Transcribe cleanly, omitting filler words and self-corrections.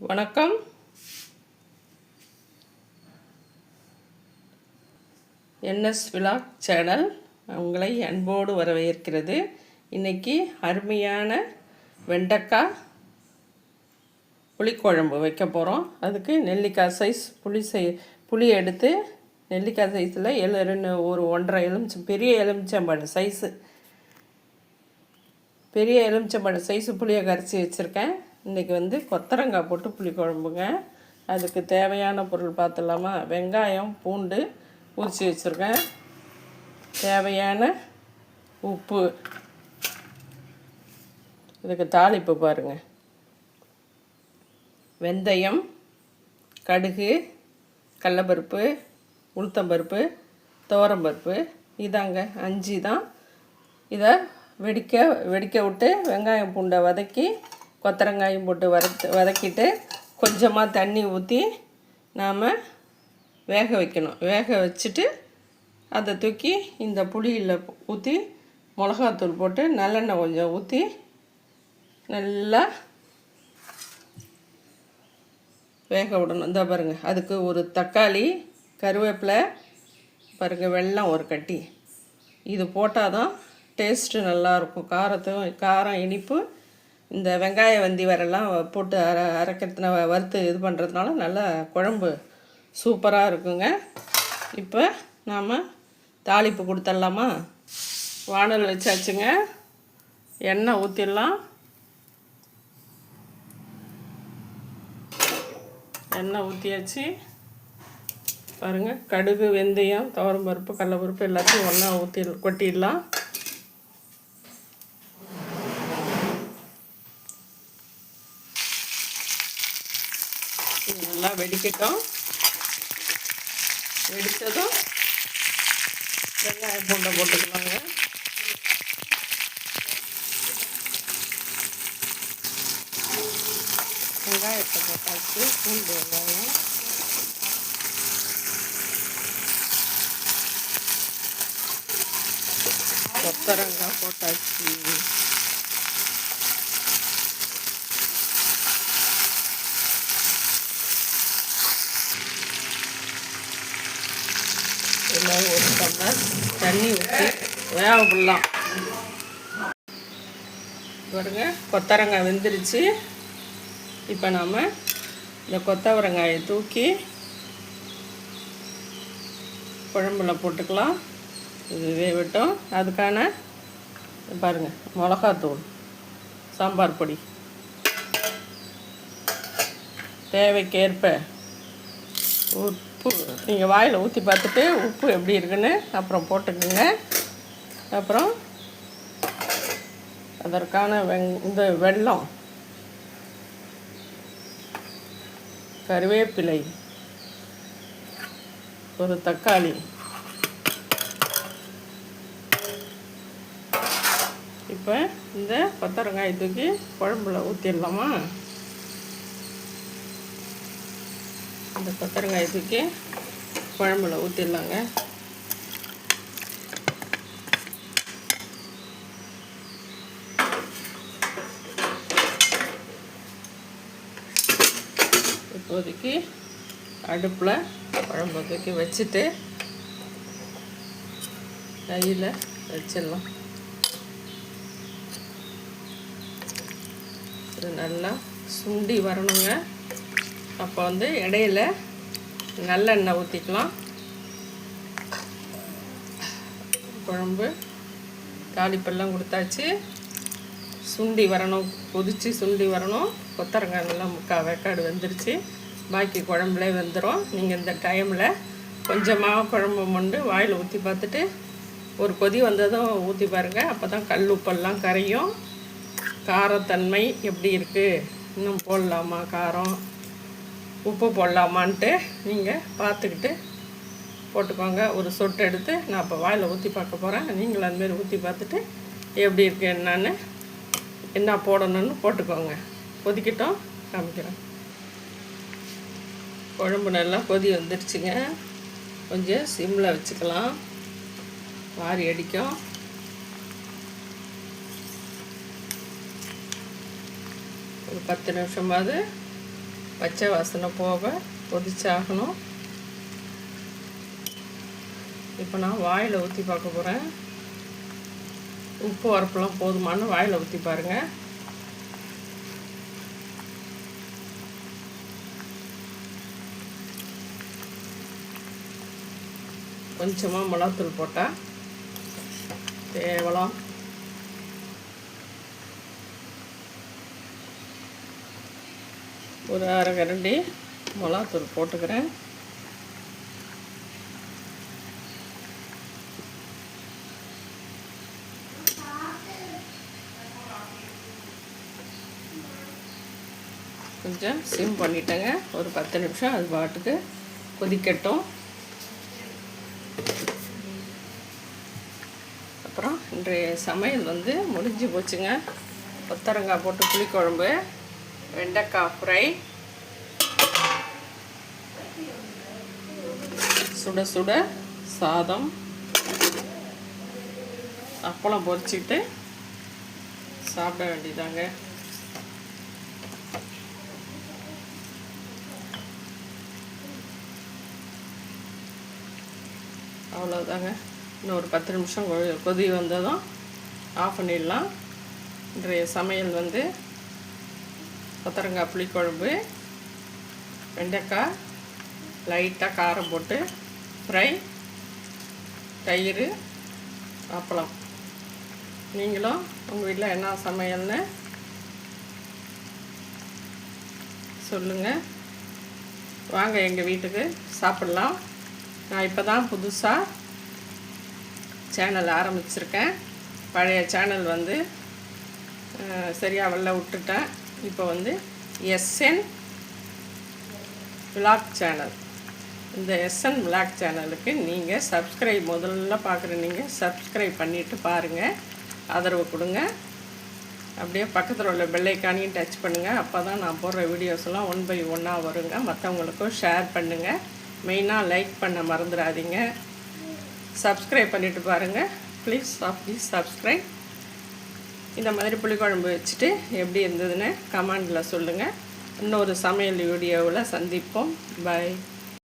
வணக்கம். NS vlog channel உங்களை அன்போடு வரவேற்கிறது. இன்றைக்கி அருமையான வெண்டைக்காய் புளிக்குழம்பு வைக்க போகிறோம். அதுக்கு நெல்லிக்காய் சைஸ் புளி எடுத்து நெல்லிக்காய் சைஸில் ஒரு 1.5 பெரிய எலுமிச்சம்பழம் சைஸு புளியை கரைச்சி வச்சுருக்கேன். இன்றைக்கி கொத்தரங்காய் போட்டு புளிக்குழம்புங்க. அதுக்கு தேவையான பொருள் பார்த்துடலாமா? வெங்காயம், பூண்டு உரித்து வச்சுருக்கேன். தேவையான உப்பு. இதுக்கு தாளிப்பு பாருங்கள். வெந்தயம், கடுகு, கடலப்பருப்பு, உளுத்தம்பருப்பு, துவரம்பருப்பு, இதாங்க 5 தான். இதை வெடிக்க விட்டு வெங்காயம் பூண்டை வதக்கி கொத்தரங்காயும் போட்டு வதக்கிட்டு கொஞ்சமாக தண்ணி ஊற்றி நாம் வேக வைக்கணும். வேக வச்சுட்டு அதை தூக்கி இந்த புளியில் ஊற்றி மிளகாத்தூள் போட்டு நல்லெண்ணெய் கொஞ்சம் ஊற்றி நல்லா வேக விடணும். இந்த பாருங்கள், அதுக்கு ஒரு தக்காளி, கருவேப்பிலை பாருங்கள், வெல்லம் ஒரு கட்டி. இது போட்டால் தான் டேஸ்ட்டு நல்லாயிருக்கும். காரம், இனிப்பு இந்த வெங்காய வந்தி வரலாம் போட்டு அரைக்கிறதுனால வறுத்து இது பண்ணுறதுனால நல்லா குழம்பு சூப்பராக இருக்குங்க. இப்போ நாம் தாளிப்பு கொடுத்துடலாமா? வானல் வச்சாச்சுங்க. எண்ணெய் ஊற்றிடலாம். எண்ணெய் ஊற்றியாச்சு பாருங்கள். கடுகு, வெந்தயம், துவரம்பருப்பு, கடலப்பருப்பு எல்லாத்தையும் ஒன்றா கொட்டிடலாம். நல்லா வெடிக்கட்டும். வெடித்ததும் வெங்காயம் பூண்டை போட்டுக்கலாங்க. வெங்காயத்தை போட்டாச்சு, பூண்டு வெங்காயம். கொத்தரங்காய் போட்டாச்சு. எல்லாம் ஒரு டம்ளர் தண்ணி ஊற்றி வேக விடலாம். பாருங்க, கொத்தரங்காய் வெந்துருச்சு. இப்போ நாம் இந்த கொத்தவரங்காயை தூக்கி குழம்புல போட்டுக்கலாம். இது வேகட்டும். அதுக்கான பாருங்கள், மிளகாத்தூள், சாம்பார் பொடி, தேவைக்கேற்ப உப்பு. நீங்கள் வாயில் ஊற்றி பார்த்துட்டு உப்பு எப்படி இருக்குன்னு அப்புறம் போட்டுக்குங்க. அப்புறம் அதற்கான இந்த வெல்லம், கருவேப்பிலை, ஒரு தக்காளி. இப்போ இந்த கொத்தரங்காய் தூக்கி குழம்புல ஊற்றிடலாமா? இந்த கொத்தரங்காய் தூக்கி குழம்புல ஊற்றிடலாங்க. இப்போதைக்கு அடுப்பில் குழம்பு தூக்கி வச்சுட்டு கையில் வச்சிடலாம். இது நல்லா சுண்டி வரணுங்க. அப்போ இடையில நல்லெண்ணெய் ஊற்றிக்கலாம். குழம்பு தாளிப்பெல்லாம் கொடுத்தாச்சு. சுண்டி வரணும், கொதித்து சுண்டி வரணும். கொத்தரங்காய் நல்லா 3/4 வேக்காடு வெந்துருச்சு. பாக்கி குழம்புலே வெந்துடும். நீங்கள் இந்த டைமில் கொஞ்சமாக குழம்பு மொண்டு வாயில் ஊற்றி பார்த்துட்டு ஒரு கொதி வந்ததும் ஊற்றி பாருங்கள். அப்போ தான் கல் உப்பெல்லாம் கரையும். காரத்தன்மை எப்படி இருக்குது, இன்னும் போடலாமா, காரம் உப்பு போடலாமான்ட்டு நீங்கள் பார்த்துக்கிட்டு போட்டுக்கோங்க. ஒரு சொட்டு எடுத்து நான் இப்போ வாயில் ஊற்றி பார்க்க போகிறேன். நீங்களும் அதுமாரி ஊற்றி பார்த்துட்டு எப்படி இருக்குது என்னன்னு, என்ன போடணும்னு போட்டுக்கோங்க. கொதிக்கட்டும், காமிக்கிறேன். குழம்பு நல்லா கொதி வந்துடுச்சுங்க. கொஞ்சம் சிம்மில் வச்சுக்கலாம், வாரி அடிக்கும். ஒரு 10 நிமிஷமாவது பச்சை வாசனை போக கொதிச்சாகணும். இப்போ நான் வாயில் ஊற்றி பார்க்க போகிறேன். உப்பு உரப்புலாம் போதுமானு வாயில் ஊற்றி பாருங்கள். கொஞ்சமாக மிளகாத்தூள் போட்டால் கேவலம். ஒரு அரை கரண்டி மிளகாத்தூள் போட்டுக்கிறேன். கொஞ்சம் சிம் பண்ணிட்டேங்க. ஒரு 10 நிமிஷம் அது பாட்டுக்கு கொதிக்கட்டும். அப்புறம் இன்றைய சமையல் வந்து முடிஞ்சு போச்சுங்க. கொத்தரங்காய் போட்டு புளிக்குழம்பு, வெண்டைக்காய் ஃப்ரை, சுட சுட சாதம், அப்பளம் பொரிச்சிட்டு சாப்பிட வேண்டியதாங்க. அவ்வளோதாங்க. இன்னும் ஒரு 10 நிமிஷம் கொதி வந்ததும் ஆஃப் பண்ணிடலாம். இன்றைய சமையல் வந்து கொத்தரங்காய் புளிக்குழம்பு, வெண்டைக்காய் லைட்டாக காரம் போட்டு ஃப்ரை, தயிர், அப்பளம். நீங்களும் உங்கள் வீட்டில் என்ன சமையல்னு சொல்லுங்கள். வாங்க எங்கள் வீட்டுக்கு சாப்பிட்லாம். நான் இப்போ தான் புதுசாக சேனல் ஆரம்பிச்சிருக்கேன். பழைய சேனல் வந்து சரியாக வெளில விட்டுட்டேன். இப்போ வந்து எஸ்என் விளாக் சேனல். இந்த எஸ்என் விளாக் சேனலுக்கு நீங்கள் சப்ஸ்கிரைப், முதல்ல பார்க்குற நீங்கள் சப்ஸ்கிரைப் பண்ணிவிட்டு பாருங்கள், ஆதரவு கொடுங்க. அப்படியே பக்கத்தில் உள்ள பெல் ஐக்கானையும் டச் பண்ணுங்கள். அப்போ தான் நான் போடுற வீடியோஸ்லாம் 1 by 1 வருங்க. மற்றவங்களுக்கும் ஷேர் பண்ணுங்கள். மெயினாக லைக் பண்ண மறந்துடாதீங்க. சப்ஸ்கிரைப் பண்ணிவிட்டு பாருங்கள். Please subscribe. இந்த மாதிரி புளிக்குழம்பு வச்சுட்டு எப்படி இருந்ததுன்னு கமெண்டில் சொல்லுங்கள். இன்னொரு சமையல் வீடியோவில் சந்திப்போம். பாய்.